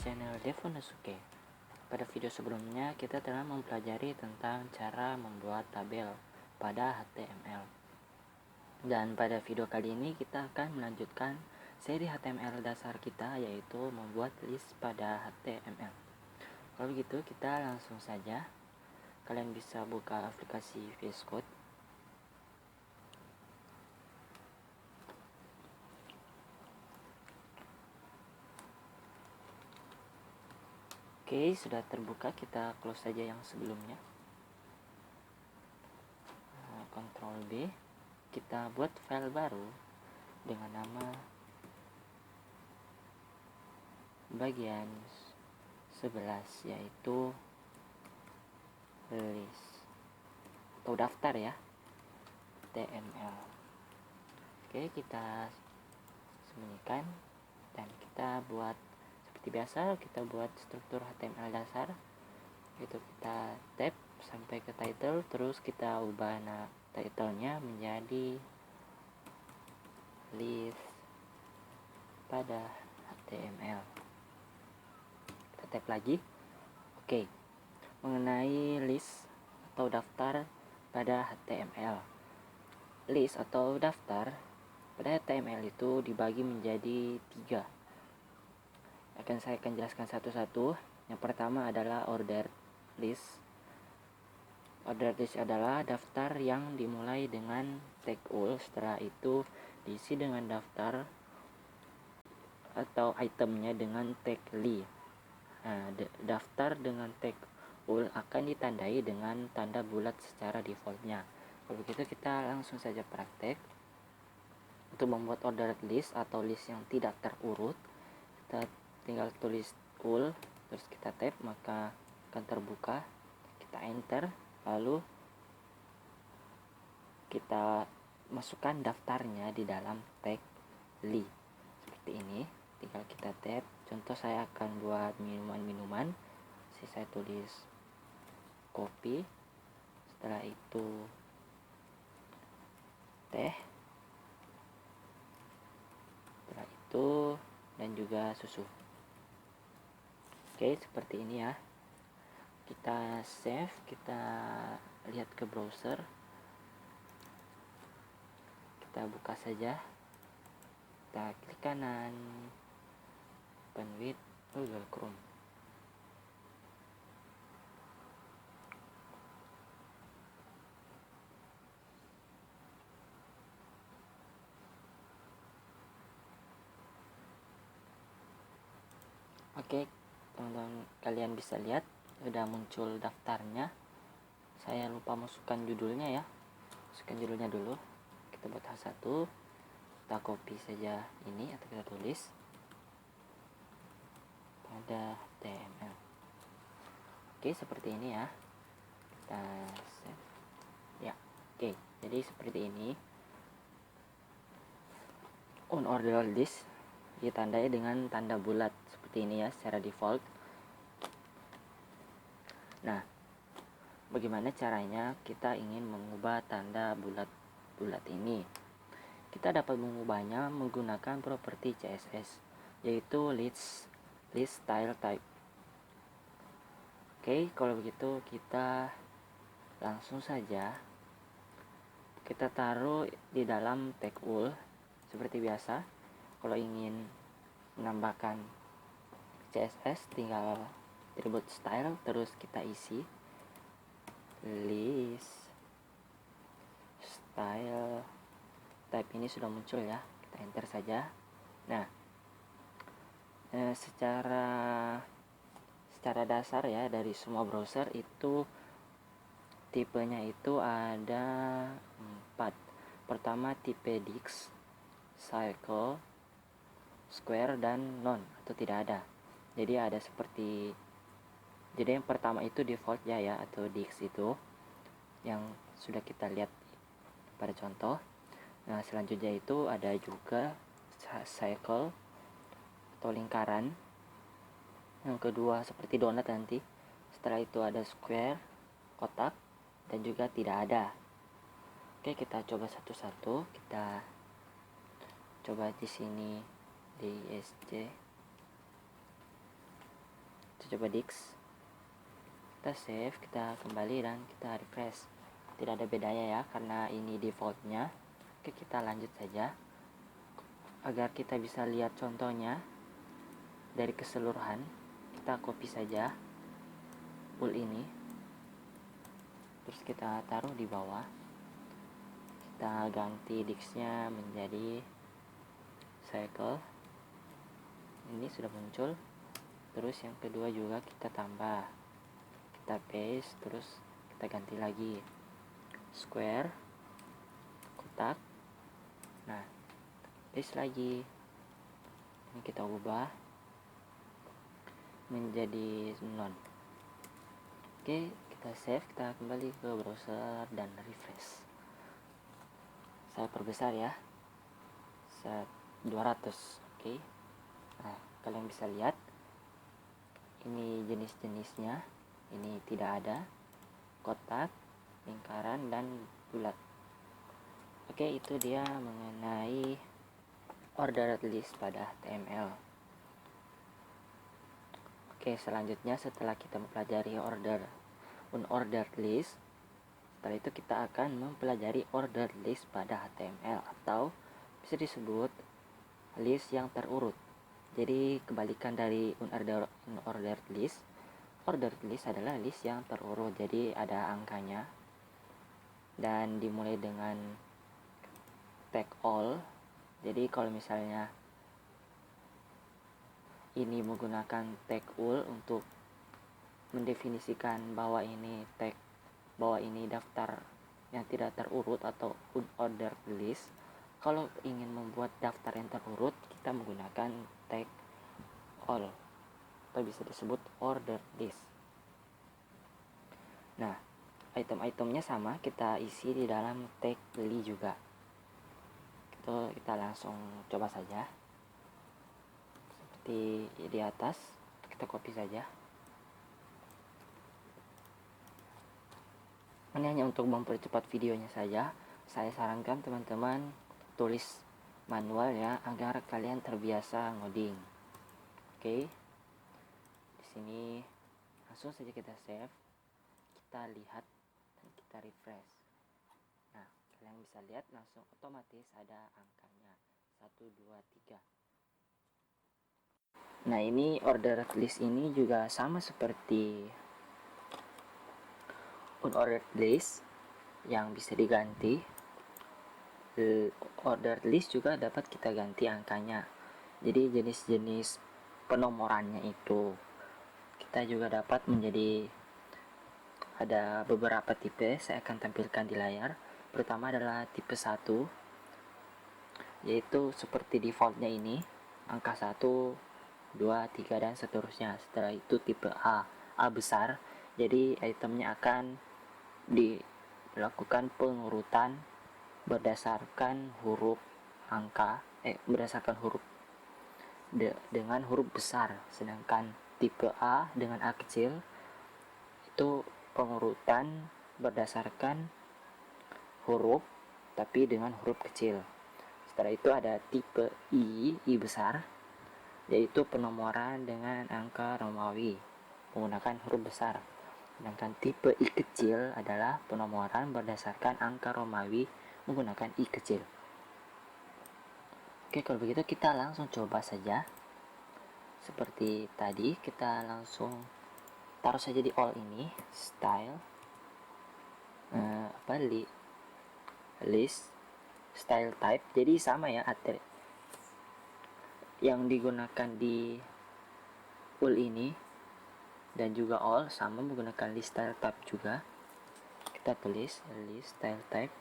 channel Devonasuke. Pada video sebelumnya kita telah mempelajari tentang cara membuat tabel pada HTML. Dan pada video kali ini kita akan melanjutkan seri HTML dasar kita, yaitu membuat list pada HTML. Kalau begitu kita langsung saja. Kalian bisa buka aplikasi VS Code. Oke, sudah terbuka, kita close saja yang sebelumnya. Ctrl B, kita buat file baru dengan nama bagian 11, yaitu list atau daftar ya, HTML. Oke, kita sembunyikan dan kita buat seperti biasa, kita buat struktur HTML dasar, itu kita tab sampai ke title, terus kita ubah titlenya menjadi list pada HTML. Kita tab lagi. Oke, mengenai list atau daftar pada HTML. List atau daftar pada HTML itu dibagi menjadi 3. Saya akan jelaskan satu-satu. Yang pertama adalah ordered list. Ordered list adalah daftar yang dimulai dengan tag ul, setelah itu diisi dengan daftar atau itemnya dengan tag li. Daftar dengan tag ul akan ditandai dengan tanda bulat secara defaultnya. Kalau begitu kita langsung saja praktek. Untuk membuat ordered list atau list yang tidak terurut, kita tinggal tulis ul, terus kita tab, maka akan terbuka. Kita enter, lalu kita masukkan daftarnya di dalam tag li seperti ini. Tinggal kita tab. Contoh, saya akan buat minuman-minuman, saya tulis kopi, setelah itu teh, setelah itu dan juga susu. Oke, seperti ini ya. Kita save, kita lihat ke browser, kita buka saja, kita klik kanan, open with Google Chrome. Oke, teman-teman, kalian bisa lihat sudah muncul daftarnya. Saya lupa masukkan judulnya ya. Masukkan judulnya dulu. Kita buat H1, kita copy saja ini atau kita tulis pada HTML. Oke, seperti ini ya. Kita save. Ya, oke. Jadi seperti ini. On order list ditandai dengan tanda bulat seperti ini ya, secara default. Nah, bagaimana caranya kita ingin mengubah tanda bulat-bulat ini? Kita dapat mengubahnya menggunakan properti CSS, yaitu list style type. Oke, kalau begitu kita langsung saja kita taruh di dalam tag ul seperti biasa. Kalau ingin menambahkan CSS, tinggal atribut style, terus kita isi list style type. Ini sudah muncul ya, kita enter saja. Nah, secara dasar ya, dari semua browser itu tipenya itu ada 4. Pertama tipe Dix, Circle, Square, dan None atau tidak ada. Jadi yang pertama itu default ya atau Dix itu yang sudah kita lihat pada contoh. Nah, selanjutnya itu ada juga Circle atau lingkaran. Yang kedua seperti donat nanti. Setelah itu ada Square, kotak, dan juga tidak ada. Oke, kita coba satu-satu. Kita coba di sini di ISC. coba Dix, kita save, kita kembali dan kita refresh. Tidak ada bedanya ya, karena ini defaultnya. Oke, kita lanjut saja agar kita bisa lihat contohnya dari keseluruhan. Kita copy saja ul ini, terus kita taruh di bawah. Kita ganti Dix-nya menjadi cycle. Ini sudah muncul. Terus yang kedua juga kita tambah, kita paste, terus kita ganti lagi square, kotak. Nah, paste lagi. Ini kita ubah menjadi non. Oke, kita save, kita kembali ke browser dan refresh. Saya perbesar ya, 200. Oke. Nah, kalian bisa lihat ini jenis-jenisnya. Ini tidak ada kotak, lingkaran, dan bulat. Oke, itu dia mengenai ordered list pada HTML. Oke, selanjutnya setelah kita mempelajari unordered list, setelah itu kita akan mempelajari ordered list pada HTML, atau bisa disebut list yang terurut. Jadi kebalikan dari unordered list. Ordered list adalah list yang terurut, jadi ada angkanya dan dimulai dengan tag all. Jadi kalau misalnya ini menggunakan tag ul untuk mendefinisikan bahwa ini daftar yang tidak terurut atau unordered list. Kalau ingin membuat daftar yang terurut, kita menggunakan tag all atau bisa disebut ordered list. Nah, item-itemnya sama, kita isi di dalam tag li juga. Itu kita langsung coba saja. Di atas kita copy saja. Ini hanya untuk mempercepat videonya saja. Saya sarankan teman-teman tulis manual ya, agar kalian terbiasa ngoding. Oke. Di sini langsung saja kita save, kita lihat dan kita refresh. Nah, kalian bisa lihat langsung otomatis ada angkanya 1, 2, 3. Nah, ini ordered list ini juga sama seperti unordered list yang bisa diganti. Ordered list juga dapat kita ganti angkanya. Jadi jenis-jenis penomorannya itu kita juga dapat menjadi, ada beberapa tipe, saya akan tampilkan di layar. Pertama adalah tipe 1, yaitu seperti defaultnya ini, angka 1, 2, 3, dan seterusnya. Setelah itu tipe A besar, jadi itemnya akan dilakukan pengurutan berdasarkan huruf dengan huruf besar. Sedangkan tipe A dengan A kecil itu pengurutan berdasarkan huruf tapi dengan huruf kecil. Setelah itu ada tipe I besar, yaitu penomoran dengan angka Romawi menggunakan huruf besar. Sedangkan tipe I kecil adalah penomoran berdasarkan angka Romawi menggunakan I kecil. Oke, kalau begitu kita langsung coba saja. Seperti tadi, kita langsung taruh saja di all ini, style, list, style type. Jadi sama ya, yang digunakan di ul ini dan juga all sama, menggunakan list style type juga. Kita tulis list style type,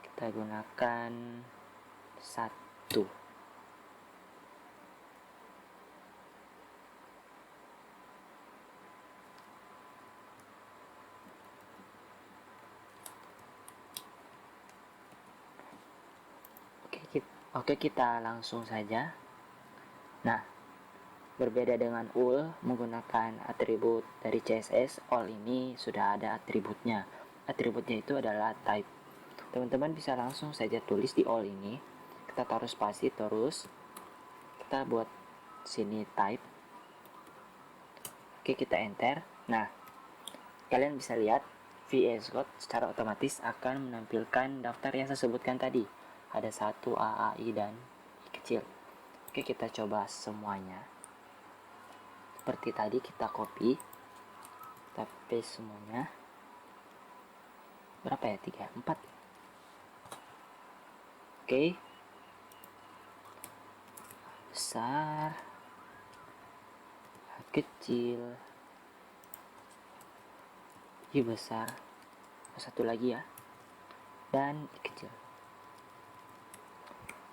kita gunakan 1. Oke, kita langsung saja. Nah, berbeda dengan ul menggunakan atribut dari CSS, all ini sudah ada atributnya. Atributnya itu adalah type. Teman-teman bisa langsung saja tulis di all ini. Kita taruh spasi, terus kita buat sini type. Oke, kita enter. Nah, kalian bisa lihat VS Code secara otomatis akan menampilkan daftar yang saya sebutkan tadi. Ada 1 A, I, dan I kecil. Oke, kita coba semuanya. Seperti tadi kita copy, kita paste semuanya. Berapa ya? 3, 4. Oke. Besar, kecil, I besar, satu lagi ya, dan I kecil.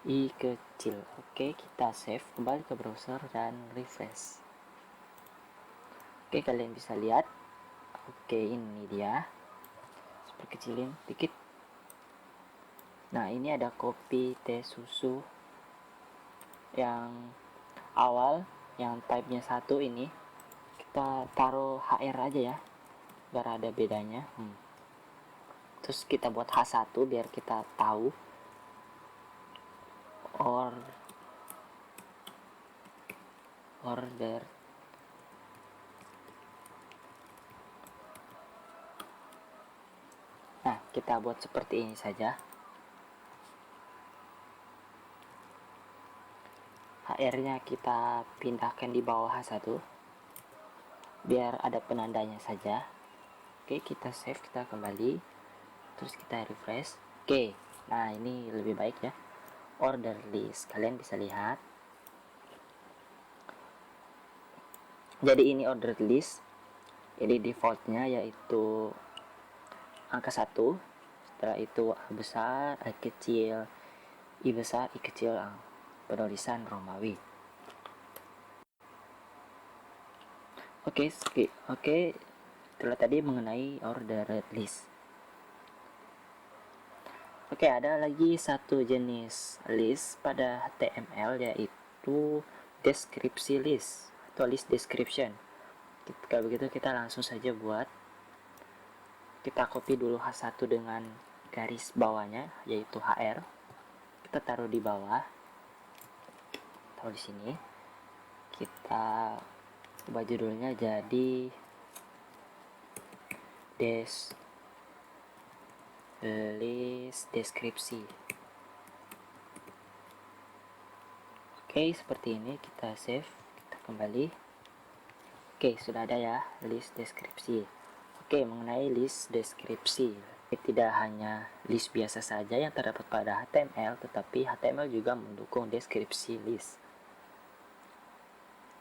I kecil. Oke, kita save, kembali ke browser dan refresh. Oke, kalian bisa lihat. Oke, ini dia. Perkecilin dikit. Nah, ini ada kopi teh susu yang awal, yang type-nya 1 ini. Kita taruh HR aja ya, biar ada bedanya. Terus kita buat H1 biar kita tahu order. Nah, kita buat seperti ini saja. HR-nya kita pindahkan di bawah H1 biar ada penandanya saja. Oke, kita save, kita kembali, terus kita refresh. Oke, nah ini lebih baik ya. Order list, kalian bisa lihat. Jadi ini order list. Jadi defaultnya yaitu angka 1. Setelah itu A besar, A kecil, I besar, I kecil, penulisan Romawi. Oke, itulah tadi mengenai order list. Oke, ada lagi satu jenis list pada HTML, yaitu deskripsi list atau list description. Kalau begitu kita langsung saja buat. Kita copy dulu H1 dengan garis bawahnya, yaitu HR. Kita taruh di bawah, taruh di sini. Kita ubah judulnya jadi list deskripsi. Oke, seperti ini. Kita save, kita kembali. Oke, sudah ada ya list deskripsi. Oke, mengenai list deskripsi, tidak hanya list biasa saja yang terdapat pada HTML, tetapi HTML juga mendukung deskripsi list.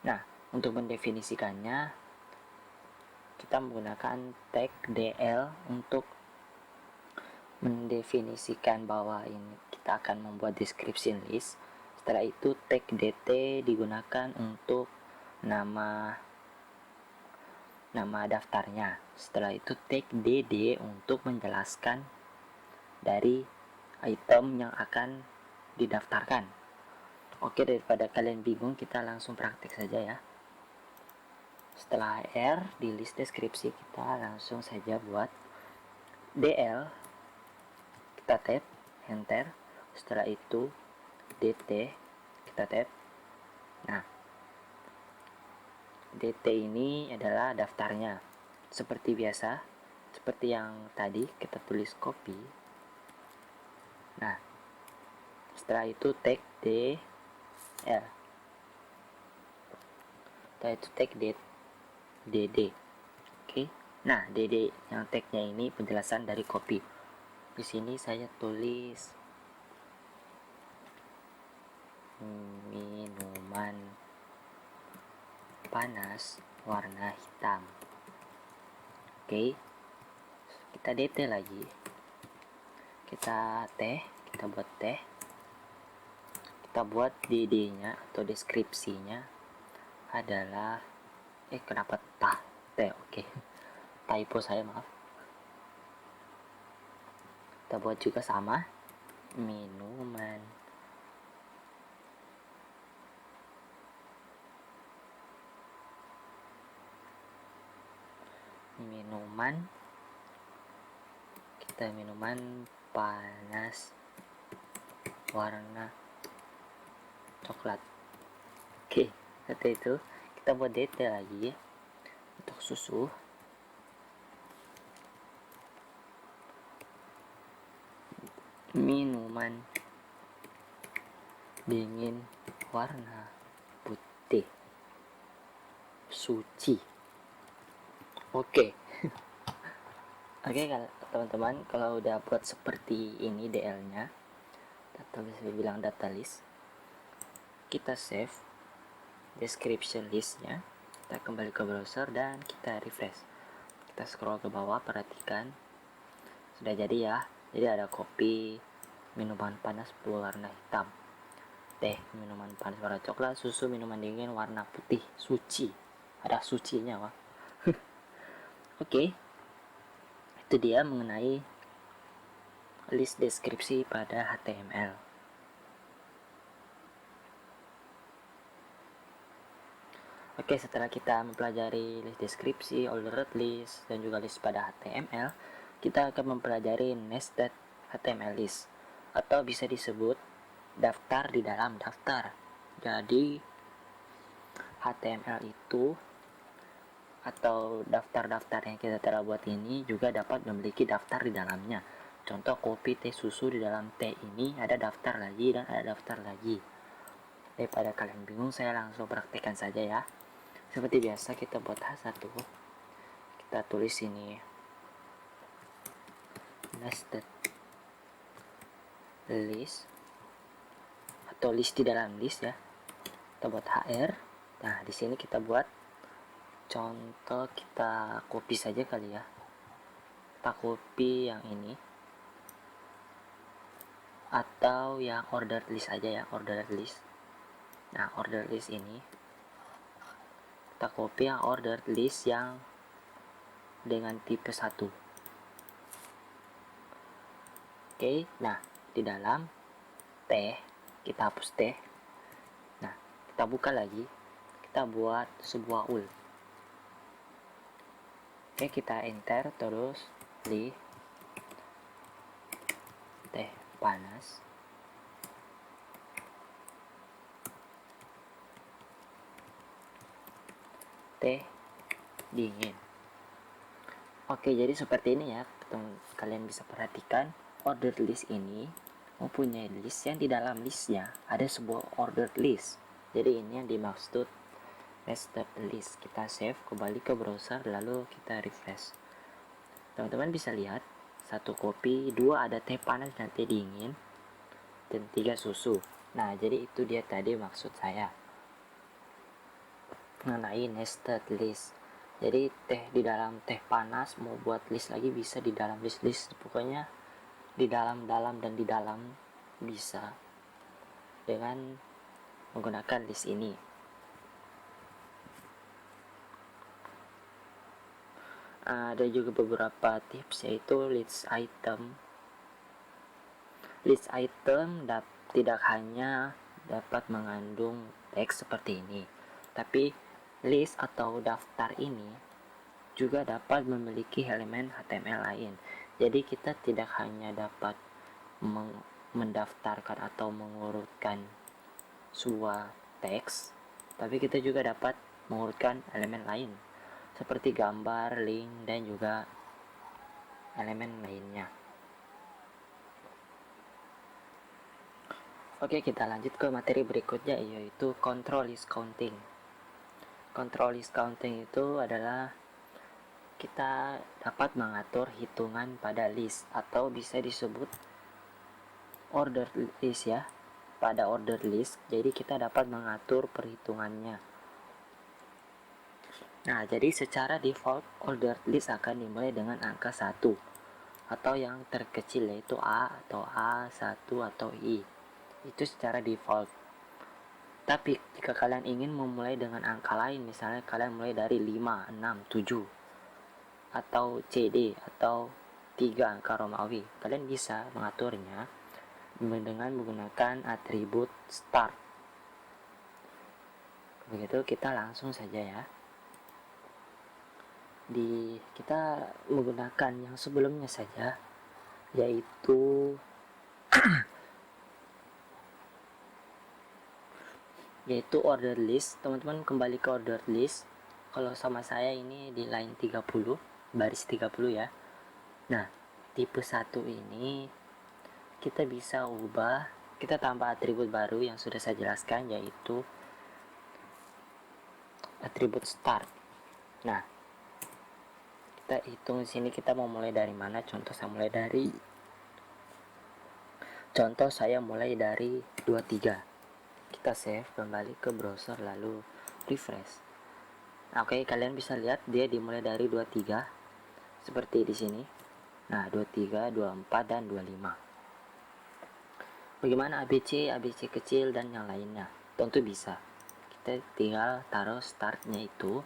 Nah, untuk mendefinisikannya, kita menggunakan tag DL untuk mendefinisikan bahwa ini kita akan membuat description list. Setelah itu tag DT digunakan untuk nama daftarnya. Setelah itu tag DD untuk menjelaskan dari item yang akan didaftarkan. Oke, daripada kalian bingung, kita langsung praktik saja ya. Setelah R di list deskripsi, kita langsung saja buat DL. Kita tab, enter. Setelah itu DT, kita tab. Nah, DT ini adalah daftarnya. Seperti biasa, seperti yang tadi kita tulis copy. Nah, setelah itu tag DL. Setelah itu tag DD. Oke. Nah, DD yang tagnya ini penjelasan dari copy. Di sini saya tulis minuman panas warna hitam. Oke. Kita DT lagi. Kita buat teh. Kita buat DD-nya atau deskripsinya adalah kenapa teh? Oke. Typo saya, maaf. Kita buat juga sama, minuman kita minuman panas warna coklat. Oke, setelah itu kita buat detail lagi. untuk susu. Minuman dingin warna putih suci. Oke. Oke, teman-teman, kalau udah buat seperti ini DL-nya, atau bisa dibilang data list, kita save description listnya, kita kembali ke browser dan kita refresh. Kita scroll ke bawah, perhatikan sudah jadi ya. Jadi ada kopi, minuman panas berwarna hitam, teh minuman panas warna coklat, susu minuman dingin warna putih suci. Ada sucinya, wah. Oke, itu dia mengenai list deskripsi pada HTML. Oke, setelah kita mempelajari list deskripsi, ordered list, dan juga list pada HTML, kita akan mempelajari nested HTML list, atau bisa disebut daftar di dalam daftar. Jadi HTML itu atau daftar-daftar yang kita telah buat ini juga dapat memiliki daftar di dalamnya. Contoh kopi, teh, susu, di dalam teh ini ada daftar lagi dan ada daftar lagi. Daripada kalian bingung, saya langsung praktekkan saja ya. Seperti biasa kita buat H1. Kita tulis ini nested list atau list di dalam list ya. Kita buat HR. Nah, di sini kita buat contoh, kita copy saja kali ya. Kita copy yang ini atau yang ordered list aja ya, ordered list. Nah, ordered list ini kita copy yang ordered list yang dengan tipe 1. Oke, nah di dalam teh kita hapus teh. Nah, kita buka lagi, kita buat sebuah ul. Oke, kita enter terus di teh panas, teh dingin. Oke, jadi seperti ini ya, kalian bisa perhatikan ordered list ini mempunyai list yang di dalam listnya ada sebuah ordered list. Jadi ini yang dimaksud nested list. Kita save, kembali ke browser, lalu kita refresh. Teman-teman bisa lihat 1 kopi, 2 ada teh panas dan teh dingin, dan 3 susu. Nah, jadi itu dia tadi maksud saya mengenai nested list. Jadi teh di dalam teh panas, mau buat list lagi bisa di dalam list, pokoknya di dalam dan di dalam bisa dengan menggunakan list ini. Ada juga beberapa tips, yaitu list item. List item tidak hanya dapat mengandung teks seperti ini, tapi list atau daftar ini juga dapat memiliki elemen HTML lain. Jadi kita tidak hanya dapat mendaftarkan atau mengurutkan sebuah teks, tapi kita juga dapat mengurutkan elemen lain seperti gambar, link, dan juga elemen lainnya. Oke, kita lanjut ke materi berikutnya, yaitu control list counting. Control list counting itu adalah kita dapat mengatur hitungan pada list, atau bisa disebut order list ya. Pada order list, jadi kita dapat mengatur perhitungannya. Nah, jadi secara default order list akan dimulai dengan angka 1 atau yang terkecil, yaitu A atau A1 atau I. Itu secara default. Tapi jika kalian ingin memulai dengan angka lain, misalnya kalian mulai dari 5, 6, 7 atau CD atau 3 angka Romawi, kalian bisa mengaturnya dengan menggunakan atribut start. Begitu, kita langsung saja ya. Kita menggunakan yang sebelumnya saja, yaitu order list. Teman-teman kembali ke order list, Kalau sama saya ini di line 30, baris 30 ya. Nah, tipe 1 ini kita bisa ubah, kita tambah atribut baru yang sudah saya jelaskan, yaitu atribut start. Nah, kita hitung di sini kita mau mulai dari mana. Contoh saya mulai dari 23. Kita save kembali ke browser lalu refresh. Nah, oke, kalian bisa lihat dia dimulai dari 23 seperti di sini. Nah, 23, 24 dan 25. Bagaimana ABC kecil dan yang lainnya? Tentu bisa. Kita tinggal taruh startnya itu,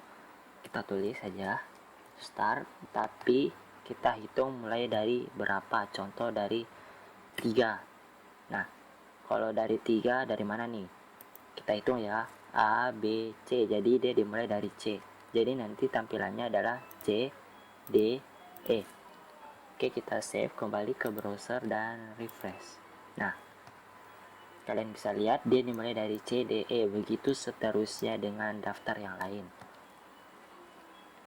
kita tulis saja start, tapi kita hitung mulai dari berapa. Contoh dari 3. Nah, kalau dari 3 dari mana nih? Kita hitung ya, A, B, C. Jadi dia dimulai dari C. Jadi nanti tampilannya adalah C, D, E. Oke, kita save kembali ke browser dan refresh. Nah, kalian bisa lihat dia dimulai dari C, D, E. Begitu seterusnya dengan daftar yang lain.